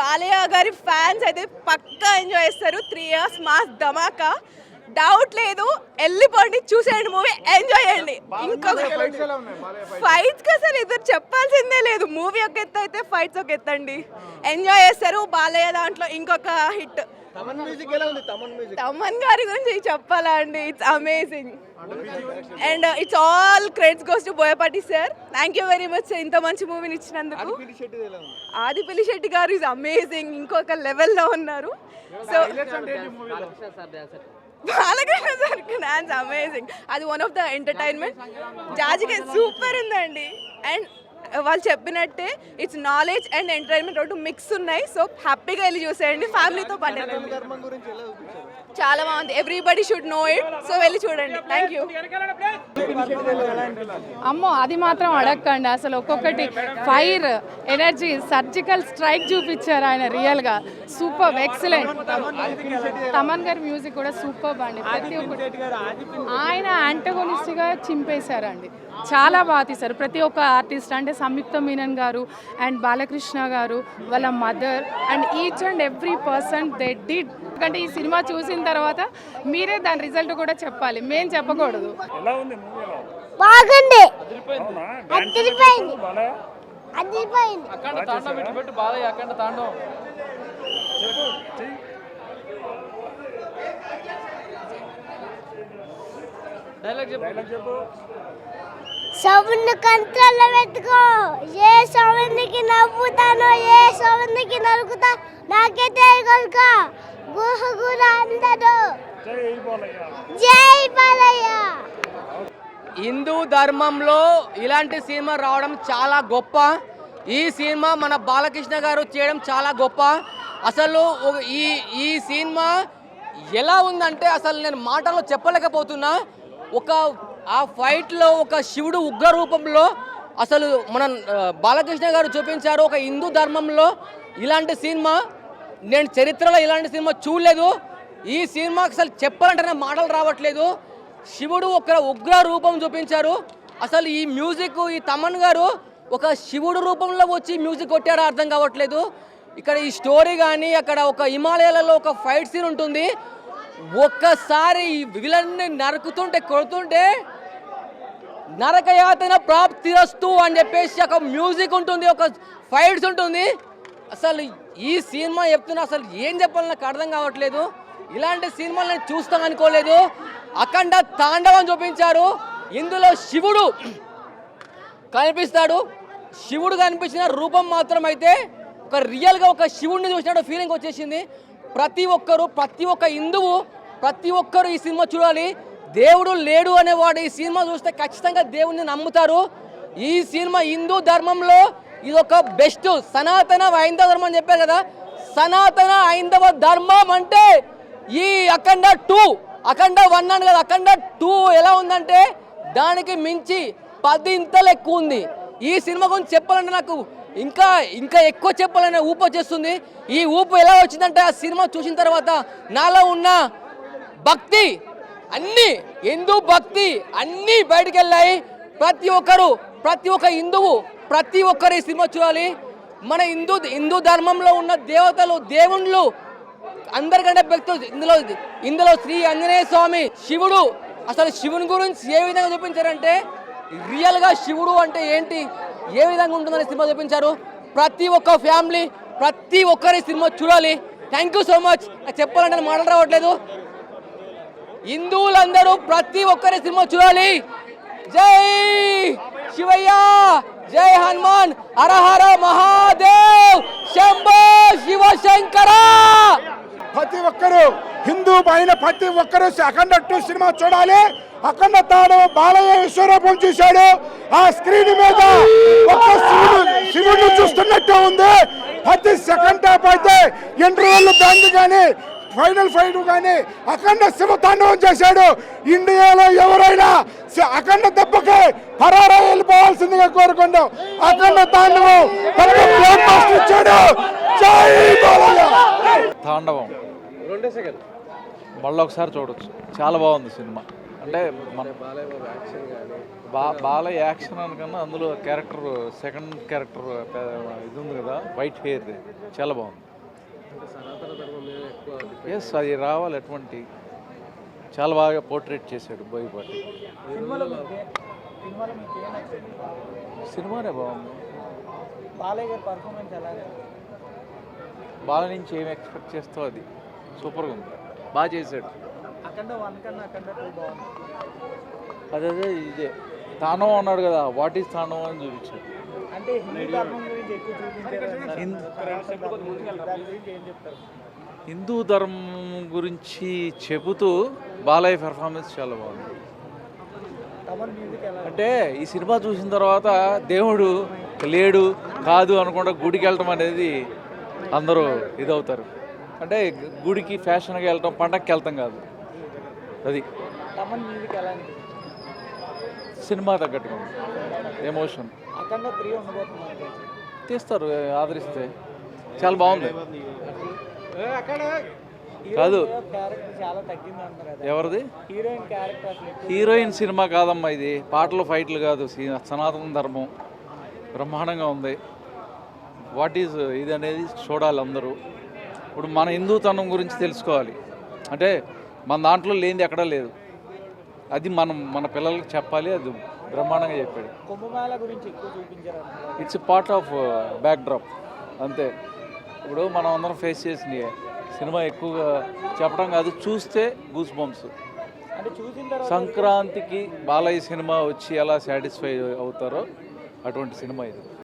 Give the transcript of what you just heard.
బాలయ్య గారి ఫ్యాన్స్ అయితే పక్కా ఎంజాయ్ చేస్తారు. 3 years మాస్ ధమాకా, డౌట్ లేదు. వెళ్ళిపోండి, చూసేయండి మూవీ, ఎంజాయ్ చేయండి. ఇంకొక ఫైట్స్ అసలు ఎదురు చెప్పాల్సిందే లేదు. మూవీ ఒక ఎత్తు అయితే ఫైట్స్ ఒక ఎత్తండి. ఎంజాయ్ చేస్తారు. బాలయ్య దాంట్లో ఇంకొక హిట్. తమన్ గారి గురించి చెప్పాలా అండి, it's amazing. And it's all credits goes to Boyapati sir. Thank you very much ఇంత మంచి మూవీని ఇచ్చినందుకు. ఆదిపిల్లి శెట్టి గారు ఈజ్ అమేజింగ్, ఇంకొక లెవెల్లో ఉన్నారు. So Balakrishna sir dance amazing, అది వన్ ఆఫ్ ద ఎంటర్టైన్మెంట్. జాజికి సూపర్ ఉందండి. అండ్ వాళ్ళు చెప్పినట్టే ఇట్స్ నాలెడ్జ్ అండ్ ఎంటర్టైన్మెంట్ రెండు మిక్స్ ఉన్నాయి. సో హ్యాపీగా వెళ్ళి చూసేయండి ఫ్యామిలీతో పాటు. చాలా బాగుంది, everybody should know it. So వెళ్ళి చూడండి. Thank you. అమ్మో అది మాత్రం అడగండి, అసలు ఒక్కొక్కటి ఫైర్ ఎనర్జీ, సర్జికల్ స్ట్రైక్ చూపించారు ఆయన. రియల్గా సూపర్, ఎక్సలెంట్. తమన్ గారి మ్యూజిక్ కూడా సూపర్ అండి. ప్రతి ఒక్కటి ఆయన యాంటగోనిస్ట్గా చింపేశారండి. చాలా బాగా తీశారు ప్రతి ఒక్క ఆర్టిస్ట్. అంటే సంయుక్త మీనన్ గారు అండ్ బాలకృష్ణ గారు, వాళ్ళ mother and each and every person they did. ఎందుకంటే ఈ సినిమా చూసిన తర్వాత మీరే దాని రిజల్ట్ కూడా చెప్పాలి, మేం చెప్పకూడదు. బాగుంది, సౌండ్ కంట్రోల్లో పెట్టుకో. ఏ సౌండ్కి నవ్వుతానో, ఏ సౌండ్కి నరుకుతా నాకే తెలియక గుహగుర అందరూ జై బాలయ్య. హిందూ ధర్మంలో ఇలాంటి సినిమా రావడం చాలా గొప్ప. ఈ సినిమా మన బాలకృష్ణ గారు చేయడం చాలా గొప్ప. అసలు ఈ సినిమా ఎలా ఉందంటే అసలు నేను మాటల్లో చెప్పలేకపోతున్నా. ఆ ఫైట్లో ఒక శివుడు ఉగ్ర రూపంలో అసలు మన బాలకృష్ణ గారు చూపించారు. ఒక హిందూ ధర్మంలో ఇలాంటి సినిమా నేను చరిత్రలో ఇలాంటి సినిమా చూడలేదు. ఈ సినిమాకి అసలు చెప్పాలంటేనే మాటలు రావట్లేదు. శివుడు ఒక ఉగ్ర రూపం చూపించారు. అసలు ఈ మ్యూజిక్, ఈ తమన్ గారు ఒక శివుడు రూపంలో వచ్చి మ్యూజిక్ కొట్టారో అర్థం కావట్లేదు. ఇక్కడ ఈ స్టోరీ కానీ అక్కడ ఒక హిమాలయాలలో ఒక ఫైట్ సీన్ ఉంటుంది. ఒక్కసారి ఈ విలన్ని నరుకుతుంటే కొడుతుంటే నరకయాతన ప్రాప్తిరస్తు అని చెప్పేసి ఒక మ్యూజిక్ ఉంటుంది, ఒక ఫైట్స్ ఉంటుంది. అసలు ఈ సినిమా చెప్తున్నా అసలు ఏం చెప్పాలి నాకు అర్థం కావట్లేదు. ఇలాంటి సినిమాలు నేను చూస్తాను అనుకోలేదు. అఖండ తాండవం చూపించారు. ఇందులో శివుడు కనిపిస్తాడు. శివుడు కనిపించిన రూపం మాత్రం అయితే ఒక రియల్గా ఒక శివుడిని చూసినట్టు ఫీలింగ్ వచ్చేసింది. ప్రతి ఒక్క హిందువు ప్రతి ఒక్కరు ఈ సినిమా చూడాలి. దేవుడు లేడు అనేవాడు ఈ సినిమా చూస్తే ఖచ్చితంగా దేవుడిని నమ్ముతారు. ఈ సినిమా హిందూ ధర్మంలో ఇది ఒక బెస్ట్ సనాతన హైందవ ధర్మం అని చెప్పారు కదా. సనాతన హైందవ ధర్మం అంటే ఈ అఖండ 2, అఖండ 1 అని కదా, అఖండ 2 ఎలా ఉందంటే దానికి మించి 10 ఇంతలు ఎక్కువ ఉంది. ఈ సినిమా గురించి చెప్పాలంటే నాకు ఇంకా ఎక్కువ చెప్పాలనే ఊపు వచ్చేస్తుంది. ఈ ఊపు ఎలా వచ్చిందంటే ఆ సినిమా చూసిన తర్వాత నాలో ఉన్న భక్తి అన్నీ, హిందూ భక్తి అన్నీ బయటికి వెళ్ళాయి. ప్రతి ఒక్క హిందువు ప్రతి ఒక్కరు ఈ సినిమా చూడాలి. మన హిందూ ధర్మంలో ఉన్న దేవతలు, దేవుళ్ళు అందరికంటే భక్తులు ఇందులో శ్రీ ఆంజనేయ స్వామి, శివుడు. అసలు శివుని గురించి ఏ విధంగా చూపించారంటే రియల్గా శివుడు అంటే ఏంటి, ఏ విధంగా ఉంటుందని సినిమా చూపించారు. ప్రతి ఒక్క ఫ్యామిలీ ప్రతి ఒక్కరి సినిమా చూడాలి. Thank you so much. చెప్పాలంటే మాటలు రావట్లేదు. హిందువులందరూ ప్రతి ఒక్కరి సినిమా చూడాలి. జై శివయ్య, జై హనుమాన్, హర హర మహాదేవ్, శంభో శివశంకర. ప్రతి ఒక్కరు హిందూ అయిన ప్రతి ఒక్కరు అఖండ 2 సినిమా చూడాలి. అఖండ తాను బాలయ్య విశ్వరూపం చూశాడు. ఆ స్క్రీన్ మీద ఒక శివుడు చూస్తున్నట్టు ఉంది. ప్రతి సెకండ్ హాఫ్ అయితే ఇంటర్వెల్ బ్యాండ్ కానీ ఫైనల్ ఫైట్ కానీ అఖండ శివ తాండవం చేశాడు. ఇండియాలో ఎవరైనా అఖండ దెబ్బకి పరారా వెళ్ళిపోవాల్సిందిగా కోరుకుంటాం. అఖండ తాండవం ఇచ్చాడు. జై బాలయ్య. తాండవం మళ్ళీ ఒకసారి చూడొచ్చు, చాలా బాగుంది సినిమా. అంటే మన బాలయ్య యాక్షన్ అనకన్నా అందులో క్యారెక్టర్, సెకండ్ క్యారెక్టర్ ఇది ఉంది కదా, వైట్ హెయిర్, చాలా బాగుంది. ఎస్ అది రావాలి అటువంటి చాలా బాగా పోర్ట్రేట్ చేశాడు బోయపాటి. సినిమానే బాగుంది. బాల నుంచి ఏం ఎక్స్పెక్ట్ చేస్తావు అది సూపర్గా ఉంది, బాగా చేశాడు. అదే ఇదే తానవం అన్నాడు కదా, వాట్ ఈస్ తానవం అని చూపించాడు. హిందూ ధర్మం గురించి చెబుతూ బాలయ్య పెర్ఫార్మెన్స్ చాలా బాగుంది. అంటే ఈ సినిమా చూసిన తర్వాత దేవుడు లేడు కాదు అనుకుంటా గుడికి వెళ్ళటం అనేది అందరూ ఇదవుతారు. అంటే గుడికి ఫ్యాషన్గా వెళ్ళటం, పండగకి వెళ్తాం కాదు. అది సినిమా తగ్గట్టుగా ఎమోషన్ తీస్తారు, ఆదరిస్తే చాలా బాగుంది. కాదు ఎవరిది హీరోయిన్ సినిమా కాదమ్మా ఇది, పాటలు ఫైట్లు కాదు, సనాతన ధర్మం బ్రహ్మాండంగా ఉంది. వాట్ ఈజ్ ఇది అనేది చూడాలి అందరూ. ఇప్పుడు మన హిందూతనం గురించి తెలుసుకోవాలి అంటే మన దాంట్లో లేనిది ఎక్కడా లేదు, అది మన పిల్లలకి చెప్పాలి. అది బ్రహ్మాండంగా చెప్పాడు. కుంభమేళ గురించి ఎక్కువ చూపించారు. It's part of back drop అంతే. ఇప్పుడు మనం అందరం ఫేస్ చేసిన సినిమా ఎక్కువగా చెప్పడం కాదు, చూస్తే గూస్ బంప్స్. అంటే చూసిన తర్వాత సంక్రాంతికి బాలయ్య సినిమా వచ్చి ఎలా సాటిస్ఫై అవుతారో అటువంటి సినిమా ఇది.